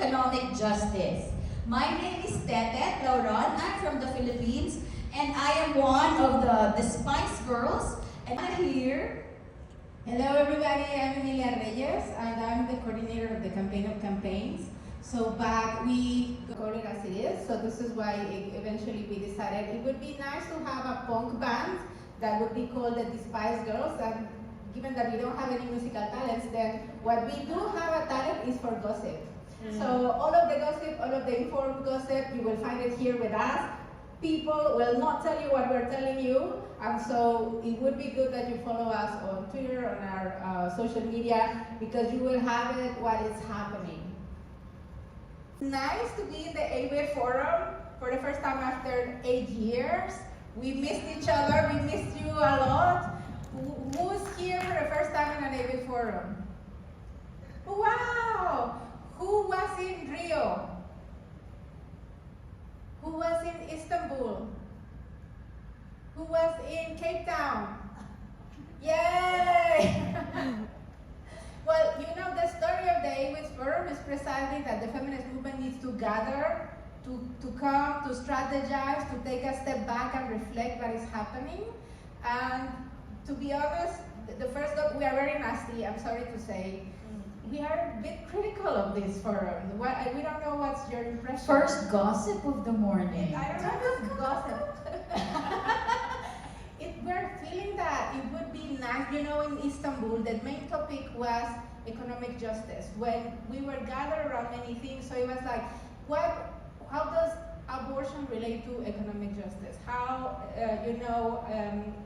economic justice. My name is Tete Lauron. I'm from the Philippines, and I am one of the Despise Girls. And I'm here. Hello everybody, I'm Emilia Reyes and I'm the coordinator of the Campaign of Campaigns. So back we call it as it is, so this is why eventually we decided it would be nice to have a punk band that would be called the Despise Girls, and given that we don't have any musical talents, then what we do have a talent is for gossip. So all of the gossip, all of the informed gossip, you will find it here with us. People will not tell you what we're telling you, and so it would be good that you follow us on Twitter, on our social media, because you will have it what is happening. Nice to be in the AWID forum for the first time after 8 years. We missed each other, we missed you a lot. Who's here for the first time in an AWID forum? Wow! Who was in Rio? Who was in Istanbul? Who was in Cape Town? Yay! Well, you know, the story of the AWID Forum is precisely that the feminist movement needs to gather, to come, to strategize, to take a step back and reflect what is happening. And to be honest, the first gossip, we are very nasty, I'm sorry to say. We are a bit critical of this forum. We don't know what's your impression. First gossip of the morning. I don't know if it's gossip. We're feeling that it would be nice, you know, in Istanbul, the main topic was economic justice. When we were gathered around many things, so it was like, how does abortion relate to economic justice? How,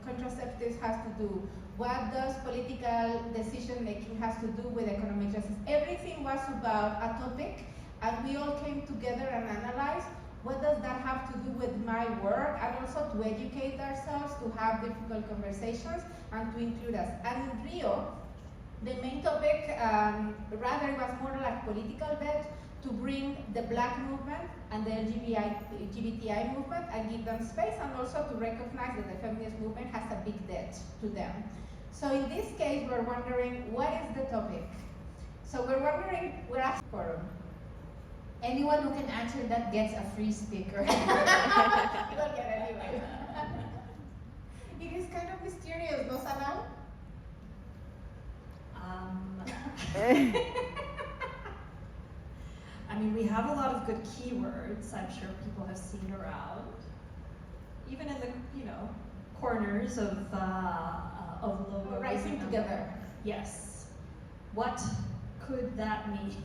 contraceptives has to do? What does political decision making has to do with economic justice? Everything was about a topic, and we all came together and analyzed what does that have to do with my work, and also to educate ourselves, to have difficult conversations, and to include us. And in Rio, the main topic, rather it was more like political bet, to bring the Black movement and the LGBTI movement and give them space, and also to recognize that the feminist movement has a big debt to them. So in this case, we're wondering, what is the topic? So we're asking for Anyone who can answer that gets a free sticker. You'll get anyway. It is kind of mysterious, no, Sanal? I mean, we have a lot of good keywords I'm sure people have seen around, even in the corners of logos. Rising together. Yes. What could that mean?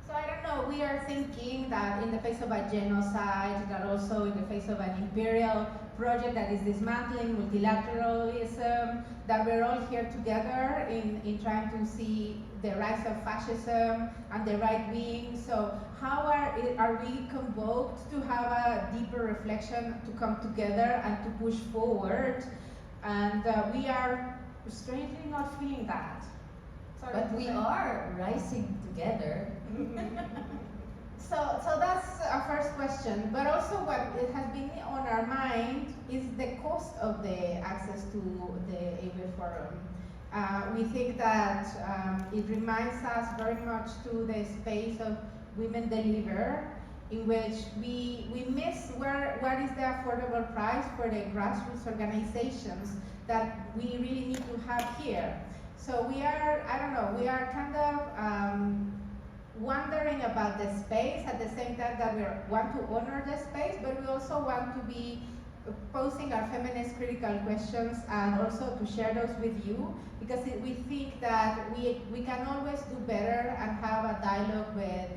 So I don't know, we are thinking that in the face of a genocide, that also in the face of an imperial project that is dismantling multilateralism, that we're all here together in trying to see the rise of fascism and the right wing. So how are we convoked to have a deeper reflection, to come together and to push forward? And we are strangely not feeling that. Sorry, But we are rising together. So that's our first question, but also what it has been on our mind is the cost of the access to the AWID forum. We think that it reminds us very much to the space of Women Deliver, in which we miss what is the affordable price for the grassroots organizations that we really need to have here. So we are, we are kind of wondering about the space at the same time that we want to honor the space, but we also want to be posing our feminist critical questions and also to share those with you, because we think that we can always do better and have a dialogue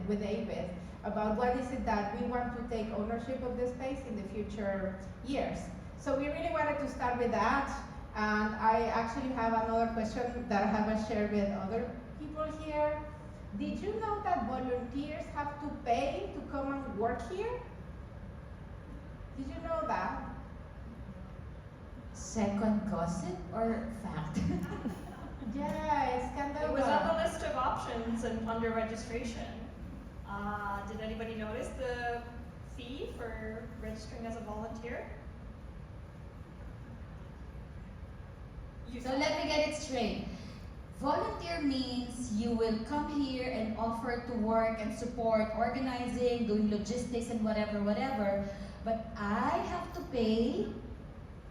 with AWID about what is it that we want to take ownership of the space in the future years. So we really wanted to start with that, and I actually have another question that I haven't shared with other people here. Did you know that volunteers have to pay to come and work here? Did you know that? Second gossip or fact? Yeah, it's kind of. It was on the list of options and under registration. Did anybody notice the fee for registering as a volunteer? So let me get it straight. Volunteer means you will come here and offer to work and support organizing, doing logistics and whatever. But I have to pay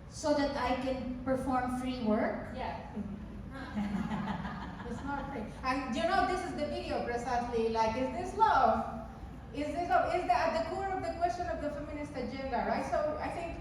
so that I can perform free work. Yeah. It's not free. And you know, this is the video precisely, like, is this love? Is this love? Is that at the core of the question of the feminist agenda, right? So I think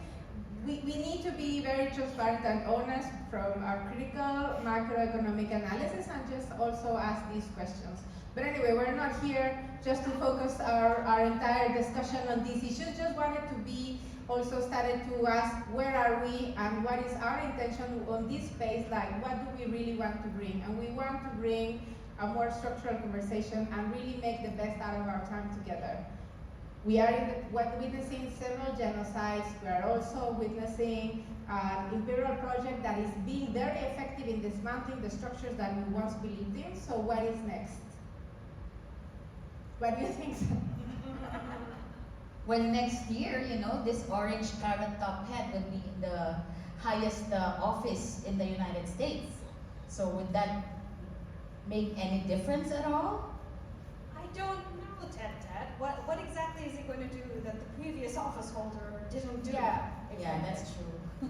we need to be very transparent and honest from our critical macroeconomic analysis and just also ask these questions. But anyway, we're not here just to focus our entire discussion on these issues, just wanted to be also started to ask where are we and what is our intention on this space, like what do we really want to bring? And we want to bring a more structural conversation and really make the best out of our time together. We are witnessing several genocides. We are also witnessing an imperial project that is being very effective in dismantling the structures that we once believed in. So what is next? What do you think? Well, next year, you know, this orange carrot top head will be in the highest office in the United States. So would that make any difference at all? I don't know, Ted. What exactly is he going to do that the previous office holder didn't do? Yeah, Yeah, that's true.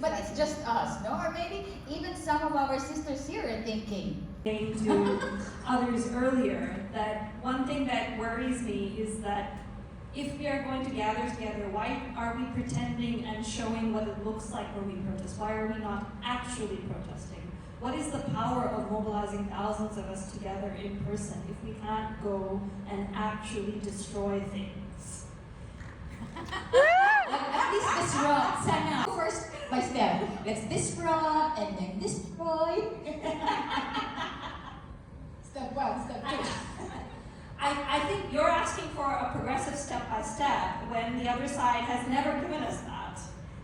But it's just us, no? Or maybe even some of our sisters here are thinking. Saying to others earlier that one thing that worries me is that if we are going to gather together, why are we pretending and showing what it looks like when we protest? Why are we not actually protesting? What is the power of mobilizing thousands of us together in person if we can't go and actually destroy things? At least disrupt. Sana. First by step. Let's disrupt and then destroy. Step one, step two. I think you're asking for a progressive step-by-step when the other side has never given us that.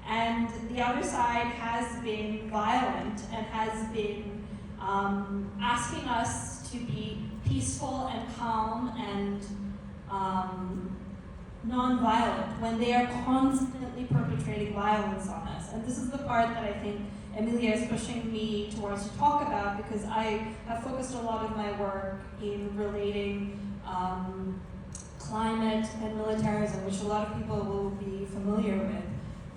And the other side has been violent and has been asking us to be peaceful and calm and non-violent when they are constantly perpetrating violence on us. And this is the part that I think Emilia is pushing me towards to talk about, because I have focused a lot of my work in relating climate and militarism, which a lot of people will be familiar with.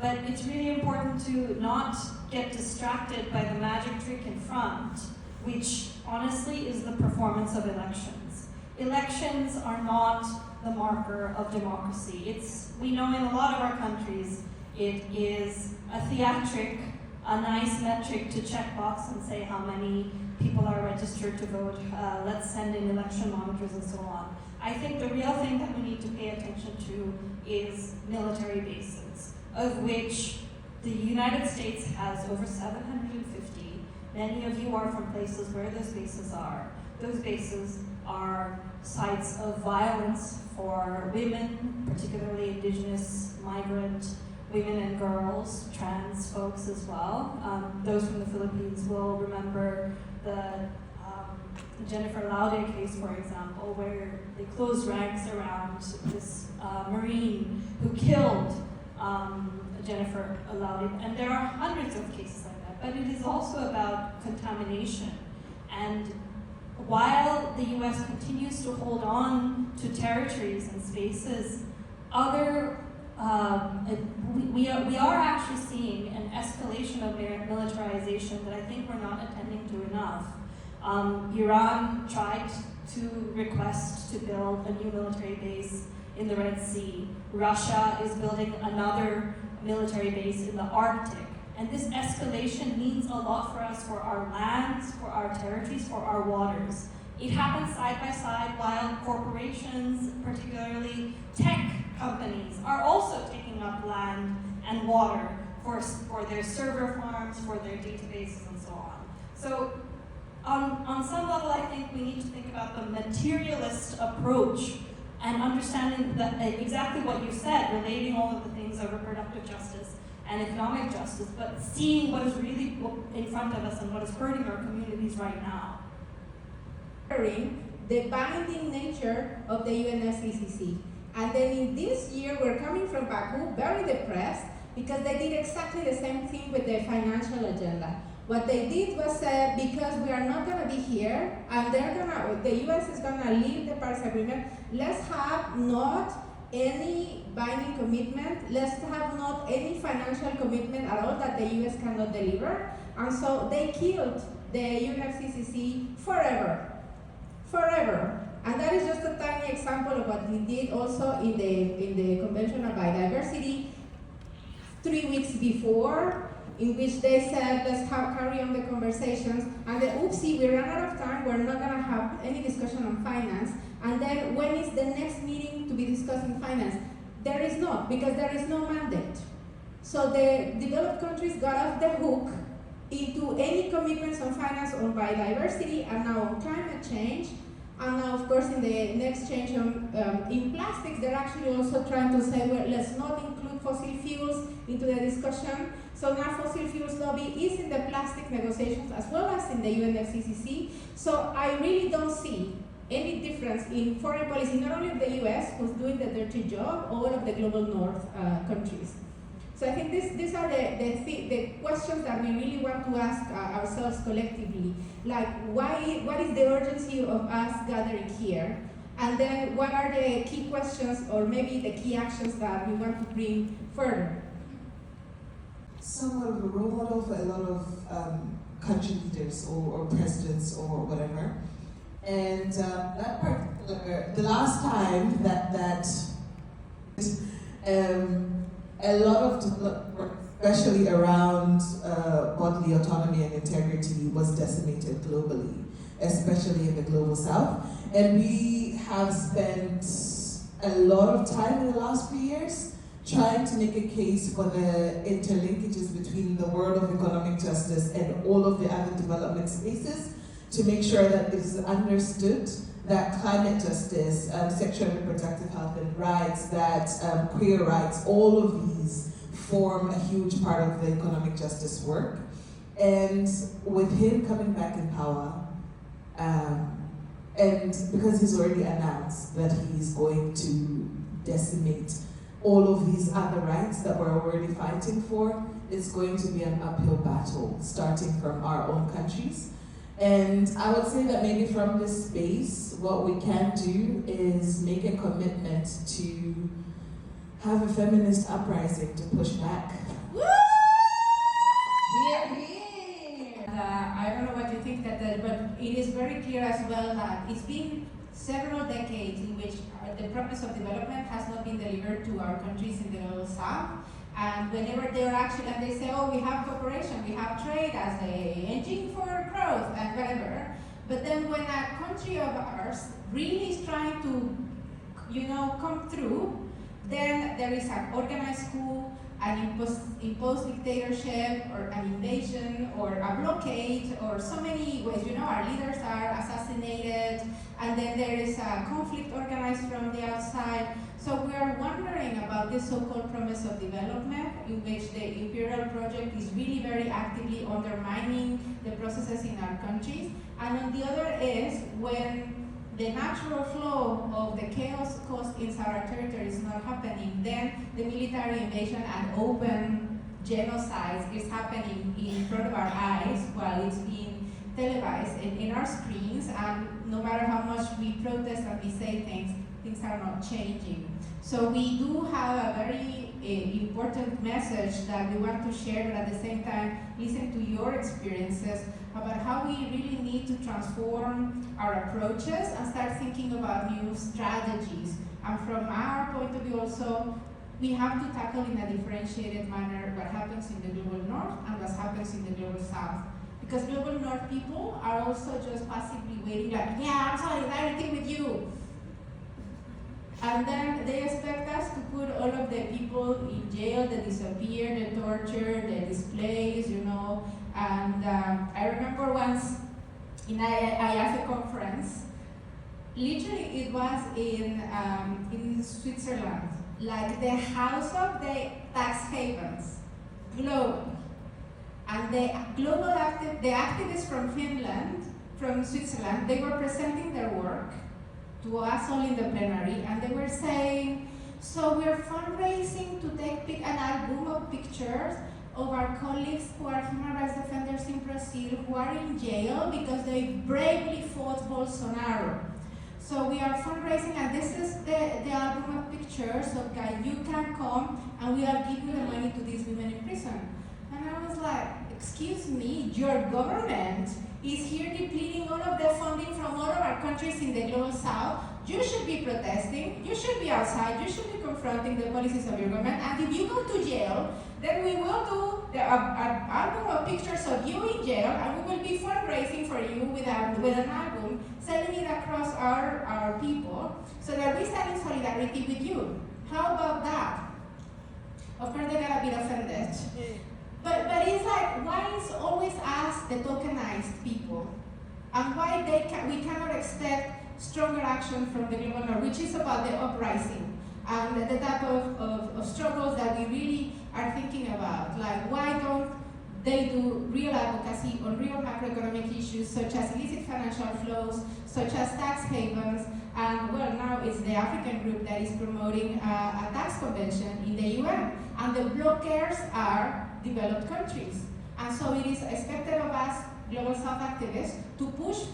But it's really important to not get distracted by the magic trick in front, which honestly is the performance of elections. Elections are not the marker of democracy. We know in a lot of our countries, it is a theatric, a nice metric to check box and say how many people are registered to vote, let's send in election monitors and so on. I think the real thing that we need to pay attention to is military bases, of which the United States has over 750. Many of you are from places where those bases are. Those bases are sites of violence for women, particularly indigenous, migrant women and girls, trans folks as well. Those from the Philippines will remember the Jennifer Laude case, for example, where they closed ranks around this Marine who killed Jennifer Laude. And there are hundreds of cases like that, but it is also about contamination. And while the US continues to hold on to territories and spaces, we are actually seeing an escalation of militarization that I think we're not attending to enough. Iran tried to request to build a new military base in the Red Sea. Russia is building another military base in the Arctic. And this escalation means a lot for us, for our lands, for our territories, for our waters. It happens side by side while corporations, particularly tech companies, are also taking up land and water for their server farms, for their databases, and so on. So on some level, I think we need to think about the materialist approach and understanding exactly what you said, relating all of the things of reproductive justice and economic justice, but seeing what is really in front of us and what is hurting our communities right now. The binding nature of the UNSCCC. And then in this year, we're coming from Baku very depressed because they did exactly the same thing with the financial agenda. What they did was say, because we are not gonna be here, and the US is gonna leave the Paris Agreement, let's have not any binding commitment, let's have not any financial commitment at all that the US cannot deliver. And so they killed the UNFCCC forever. Forever. And that is just a tiny example of what we did also in the Convention on Biodiversity 3 weeks before, in which they said, let's carry on the conversations, and then, oopsie, we ran out of time, we're not gonna have any discussion on finance, and then when is the next meeting to be discussing finance? There is not, because there is no mandate. So the developed countries got off the hook into any commitments on finance, on biodiversity, and now on climate change. And now, of course, in the next change in plastics, they're actually also trying to say, well, let's not include fossil fuels into the discussion. So now fossil fuels lobby is in the plastic negotiations as well as in the UNFCCC. So I really don't see any difference in foreign policy, not only of the US, who's doing the dirty job, all of the global north countries. So I think these are the questions that we really want to ask ourselves collectively. Like, what is the urgency of us gathering here? And then what are the key questions, or maybe the key actions that we want to bring further? Somewhat of a role model for a lot of country leaders or presidents or whatever. And that particular, the last time that a lot of work, especially around bodily autonomy and integrity, was decimated globally, especially in the global south. And we have spent a lot of time in the last few years trying to make a case for the interlinkages between the world of economic justice and all of the other development spaces, to make sure that it is understood that climate justice, sexual and reproductive health and rights, that queer rights, all of these form a huge part of the economic justice work. And with him coming back in power, and because he's already announced that he's going to decimate all of these other rights that we're already fighting for, it's going to be an uphill battle, starting from our own countries. And I would say that maybe from this space, what we can do is make a commitment to have a feminist uprising to push back. Woo! Here, here. I don't know what you think but it is very clear as well that it's been several decades in which the promise of development has not been delivered to our countries in the global south. And whenever they're actually, and they say, oh, we have cooperation, we have trade as an engine for growth and whatever. But then when a country of ours really is trying to, come through, then there is an organized coup, an imposed dictatorship, or an invasion, or a blockade, or so many ways. Our leaders are assassinated, and then there is a conflict organized from the outside. So we are wondering about this so-called promise of development, in which the imperial project is really very actively undermining the processes in our countries. And on the other is when the natural flow of the chaos caused inside our territory is not happening, then the military invasion and open genocide is happening in front of our eyes while it's being televised in our screens, and no matter how much we protest and we say things are not changing. So we do have a very important message that we want to share, but at the same time listen to your experiences about how we really need to transform our approaches and start thinking about new strategies. And from our point of view also, we have to tackle in a differentiated manner what happens in the global north and what happens in the global south. Because global north people are also just passively waiting like, yeah, I'm solidarity with you. And then they expect us to put all of the people in jail, the disappeared, the tortured, the displaced, And I remember once in a IAFE conference, literally it was in Switzerland, like the house of the tax havens, globe. And the activists from Finland, from Switzerland, they were presenting their work to us all in the plenary, and they were saying, so we're fundraising to take an album of pictures, of our colleagues who are human rights defenders in Brazil who are in jail because they bravely fought Bolsonaro. So we are fundraising, and this is the album of pictures of guys, you can come and we are giving the money to these women in prison. And I was like, excuse me, your government is here depleting all of the funding from all of our countries in the global south. You should be protesting, you should be outside, you should be confronting the policies of your government, and if you go to jail, then we will do the album of pictures of you in jail, and we will be fundraising for you with an album, selling it across our people, so that we stand in solidarity with you. How about that? Of course, they got a bit offended. But it's like, why is always us the tokenized people? And why we cannot expect stronger action from the global north, which is about the uprising and the type of struggles that we really are thinking about. Like, why don't they do real advocacy on real macroeconomic issues such as illicit financial flows, such as tax havens, and well, now it's the African group that is promoting a tax convention in the UN. And the blockers are developed countries. And so it is expected of us, Global South activists, to push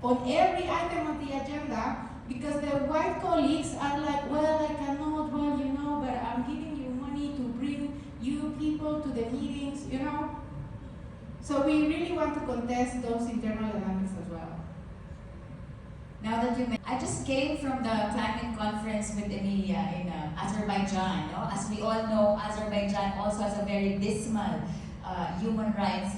on every item of the agenda, because the white colleagues are like, well, I cannot, well, you know, but I'm giving you money to bring you people to the meetings, you know. So we really want to contest those internal dynamics as well. Now that you mentioned, I just came from the climate conference with Emilia in Azerbaijan. No? As we all know, Azerbaijan also has a very dismal human rights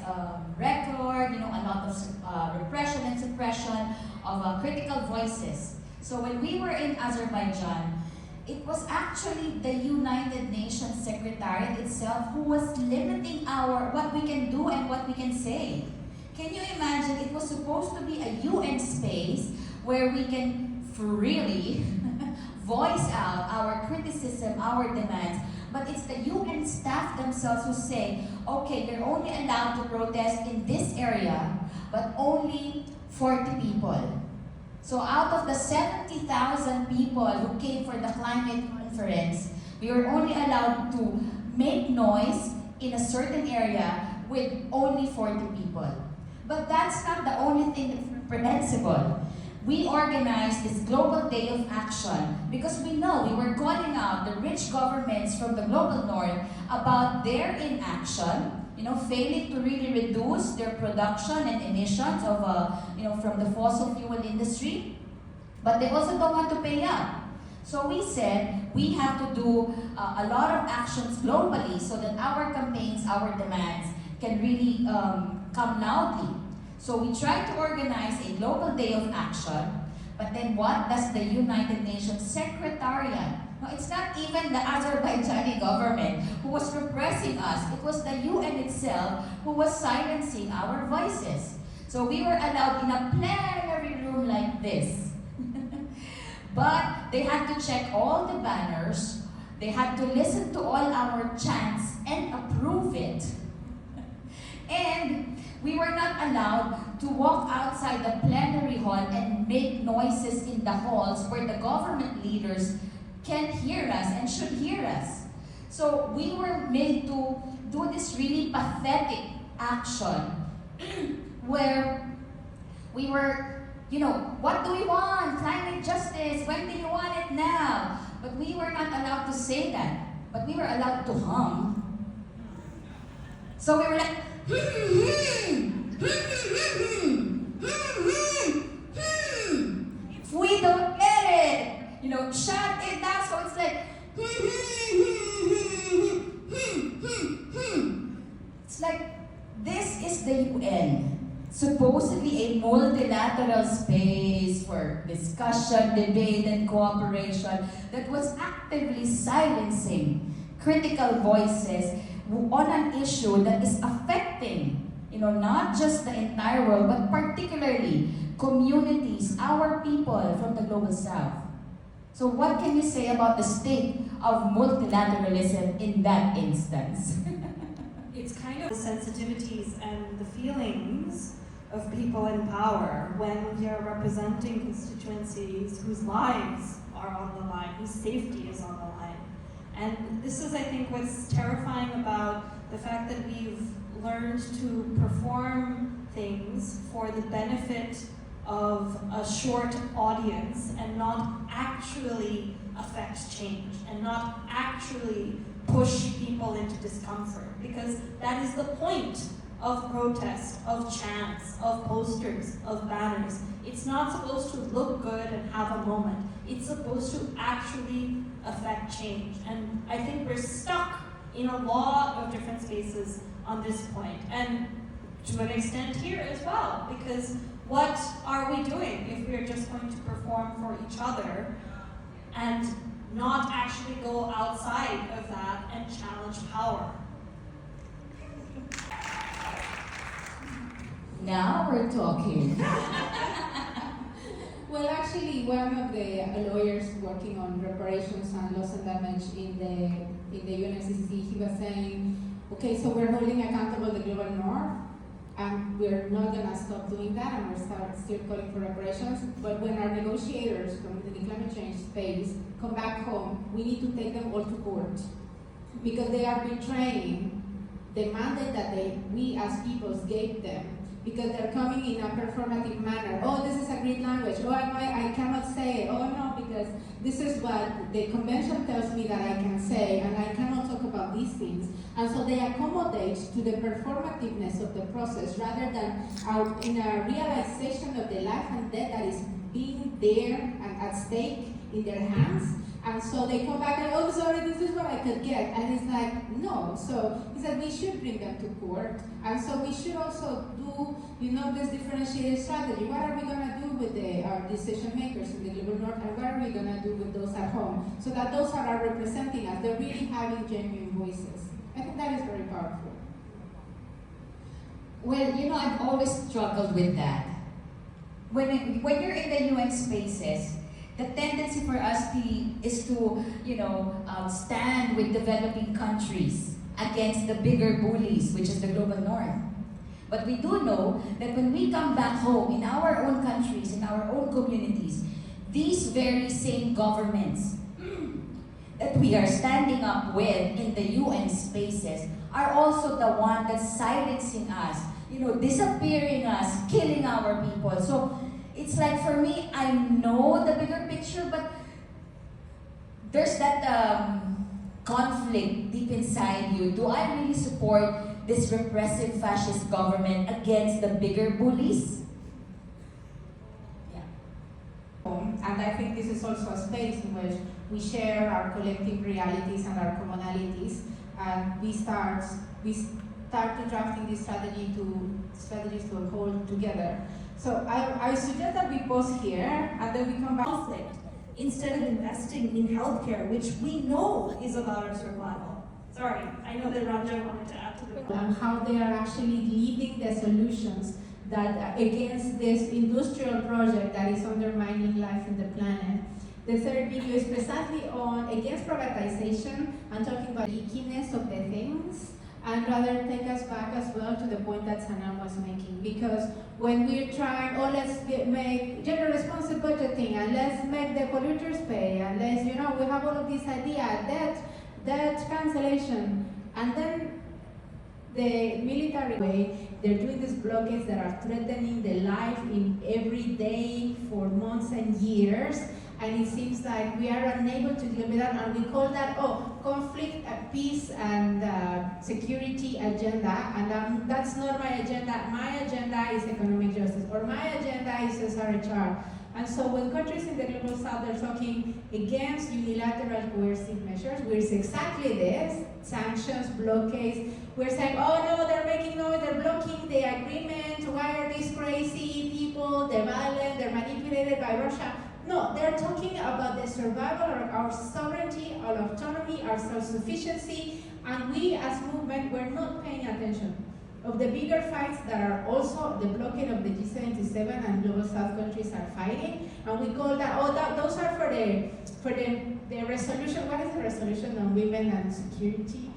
record. A lot of repression and suppression of critical voices. So when we were in Azerbaijan, it was actually the United Nations Secretariat itself who was limiting what we can do and what we can say. Can you imagine? It was supposed to be a UN space where we can freely voice out our criticism, our demands, but it's the UN staff themselves who say, okay, you're only allowed to protest in this area, but only 40 people. So out of the 70,000 people who came for the climate conference, we were only allowed to make noise in a certain area with only 40 people. But that's not the only thing that's reprehensible. We organized this global day of action because we know we were calling out the rich governments from the global north about their inaction, failing to really reduce their production and emissions of, from the fossil fuel industry. But they also don't want to pay up. So we said we have to do a lot of actions globally so that our campaigns, our demands can really come loudly. So we tried to organize a global day of action, but then what does the United Nations Secretariat? No, it's not even the Azerbaijani government who was repressing us. It was the UN itself who was silencing our voices. So we were allowed in a plenary room like this. But they had to check all the banners, they had to listen to all our chants and approve it. And we were not allowed to walk outside the plenary hall and make noises in the halls where the government leaders can hear us and should hear us. So we were made to do this really pathetic action where we were, what do we want? Climate justice, when do you want it now? But we were not allowed to say that, but we were allowed to hum. So we were like, if we don't get it, shut it down. So it's like, it's like, this is the UN, supposedly a multilateral space for discussion, debate, and cooperation that was actively silencing critical voices on an issue that is affecting, not just the entire world, but particularly communities, our people from the global south. So what can you say about the state of multilateralism in that instance? It's kind of the sensitivities and the feelings of people in power when we are representing constituencies whose lives are on the line, whose safety is on the line. And this is, I think, what's terrifying about the fact that we've learned to perform things for the benefit of a short audience and not actually affect change and not actually push people into discomfort, because that is the point of protest, of chants, of posters, of banners. It's not supposed to look good and have a moment. It's supposed to actually affect change. And I think we're stuck in a lot of different spaces on this point, and to an extent here as well, because what are we doing if we're just going to perform for each other and not actually go outside of that and challenge power? Now we're talking. Well, actually, one of the lawyers working on reparations and loss and damage in the UNFCCC, he was saying, okay, so we're holding accountable the global north, and we're not going to stop doing that, and we're still calling for reparations. But when our negotiators from the climate change space come back home, we need to take them all to court, because they are betraying the mandate that we as peoples gave them, because they're coming in a performative manner. Oh, this is a great language. Oh, I cannot say it. Oh, no, because this is what the convention tells me that I can say, and I cannot talk about these things. And so they accommodate to the performativeness of the process rather than in a realization of the life and death that is being there and at stake in their hands. And so they come back and, oh, sorry, this is what I could get. And it's like, no. So he said we should bring them to court. And so we should also do, this differentiated strategy. What are we going to do with our decision makers in the global north, and what are we going to do with those at home? So that those are representing us. They're really having genuine voices. I think that is very powerful. Well, I've always struggled with that. When you're in the UN spaces, the tendency for us is to, stand with developing countries against the bigger bullies, which is the global north. But we do know that when we come back home in our own countries, in our own communities, these very same governments that we are standing up with in the UN spaces are also the one that's silencing us, disappearing us, killing our people. So it's like, for me, I know the bigger picture, but there's that conflict deep inside you. Do I really support this repressive fascist government against the bigger bullies? And I think this is also a space in which we share our collective realities and our commonalities, and we start to drafting this strategies to hold together. So I suggest that we pause here and then we come back. Conflict, instead of investing in healthcare, which we know is about our survival. Sorry, I know that Ranja wanted to add to the And how they are actually leading the solutions that against this industrial project that is undermining life in the planet. The third video is precisely on against privatization and talking about the ickiness of the things, and rather take us back as well to the point that Sanam was making. Because when we're trying, let's make gender responsive budgeting, and let's make the polluters pay, and let's, we have all of this idea, debt cancellation, and then the military way, they're doing these blockades that are threatening the life in every day for months and years, and it seems like we are unable to deal with that, and we call that, conflict, peace, and security agenda, and that's not my agenda. My agenda is economic justice, or my agenda is SRHR. And so when countries in the global south are talking against unilateral coercive measures, which is exactly this, sanctions, blockades, we're saying, oh no, they're making noise, they're blocking the agreement, why are these crazy people, they're violent, they're manipulated by Russia. No, they're talking about the survival of our sovereignty, our autonomy, our self-sufficiency, and we as movement, we're not paying attention of the bigger fights that are also the blockade of the G77 and global south countries are fighting, and we call that, those are for the resolution. What is the resolution on women and security?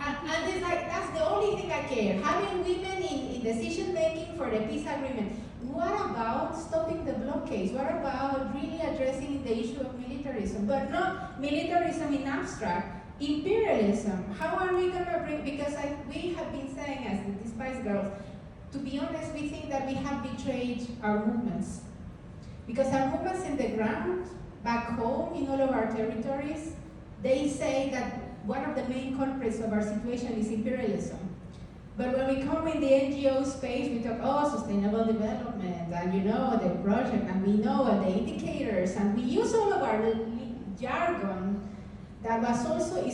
And it's like, that's the only thing I care. Having women in decision making for the peace agreement. What about stopping the blockades? What about really addressing the issue of militarism? But not militarism in abstract, Imperialism, how are we going to bring, because we have been saying as the Despise Girls, to be honest, we think that we have betrayed our movements. Because our movements in the ground, back home in all of our territories, they say that one of the main culprits of our situation is imperialism. But when we come in the NGO space, we talk, oh, sustainable development, and you know, the project, and we know the indicators, and we use all of our jargon that was also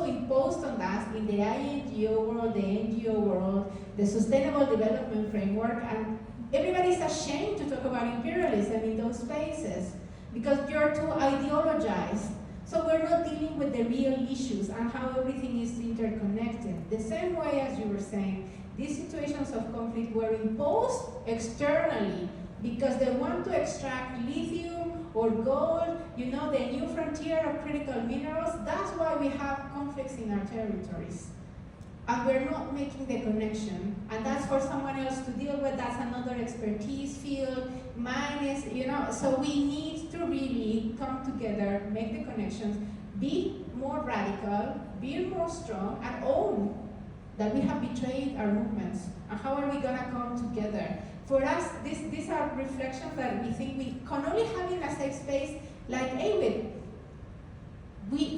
imposed on us in the INGO world, the NGO world, the Sustainable Development Framework, and everybody's ashamed to talk about imperialism in those spaces because you're too ideologized. So we're not dealing with the real issues and how everything is interconnected. The same way as you were saying, these situations of conflict were imposed externally because they want to extract lithium or gold, you know, the new frontier of critical minerals. That's why we have conflicts in our territories. And we're not making the connection. And that's for someone else to deal with. That's another expertise field. Mine is, you know, so we need to really come together, make the connections, be more radical, be more strong, and own that we have betrayed our movements. And how are we gonna come together? For us, these are reflections that we think we can only have in a safe space like AWID. We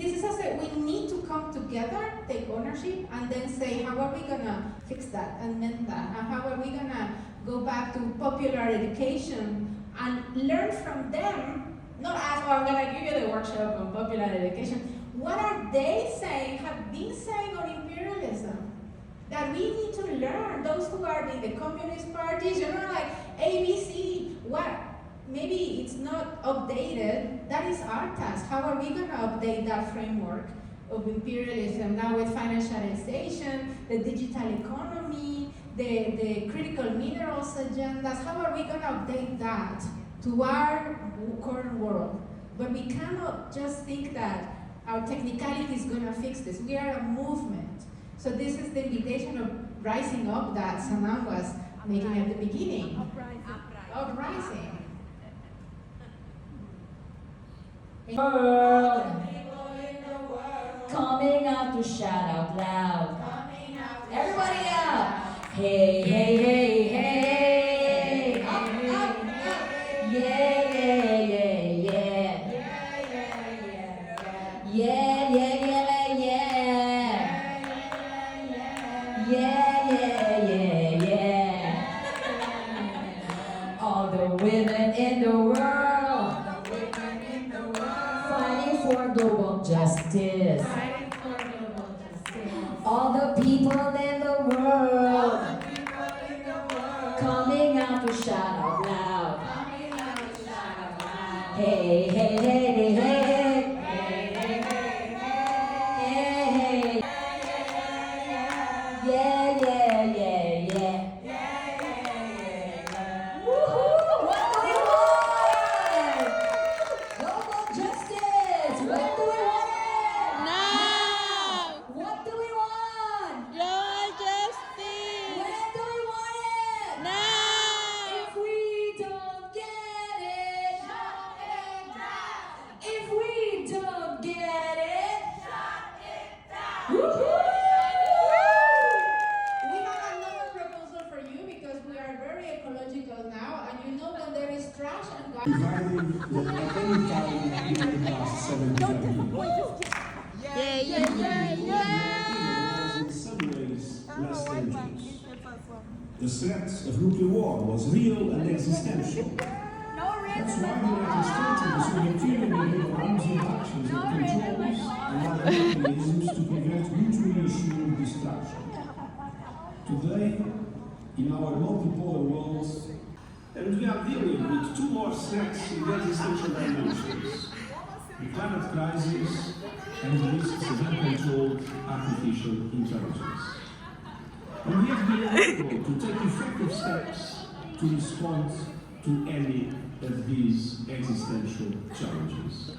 need to come together, take ownership, and then say, how are we gonna fix that and mend that? And how are we gonna go back to popular education and learn from them, not ask, oh, I'm gonna give you the workshop on popular education. What are they saying, have been saying on imperialism? That we need to learn, those who are in the communist parties, you know, like ABC, what? Maybe it's not updated. That is our task. How are we going to update that framework of imperialism now with financialization, the digital economy, the critical minerals agendas? How are we going to update that to our current world? But we cannot just think that our technicality is going to fix this. We are a movement. So this is the invitation of rising up that Sanam was making at the beginning. Uprising. World. Coming out to shout out loud. Everybody out. Hey, hey, hey, hey. Up, up, up. Yeah, yeah, yeah, yeah. Yeah, yeah, yeah, yeah. Yeah, yeah, yeah, yeah. All the women in the world. For global justice. All the people in the world coming out to shout out loud. Hey, hey, hey, hey, hey. Hey, hey. Yeah, yeah, yeah, yeah. Woohoo! What do we want? Global justice! When do we want it? Now! What do we want? Global justice! When do we want it? Now! If we don't get it, shut it down. If we don't get it, shut it down. Woohoo! We have another proposal for you because we are very ecological now, and you know when there is trash and garbage. Providing that at any time in the past 75 years, Yeah, yeah, yeah, yeah! was in some ways less dangerous. The threat of nuclear war was real and existential. That's why the United States was materially with arms reductions and controls and other mechanisms to prevent mutually assured destruction. Today, in our multipolar world, and we are dealing with two more threats in existential dimensions: the climate crisis and the risks of uncontrolled artificial intelligence. And we have been able to take effective steps to respond to any of these existential challenges.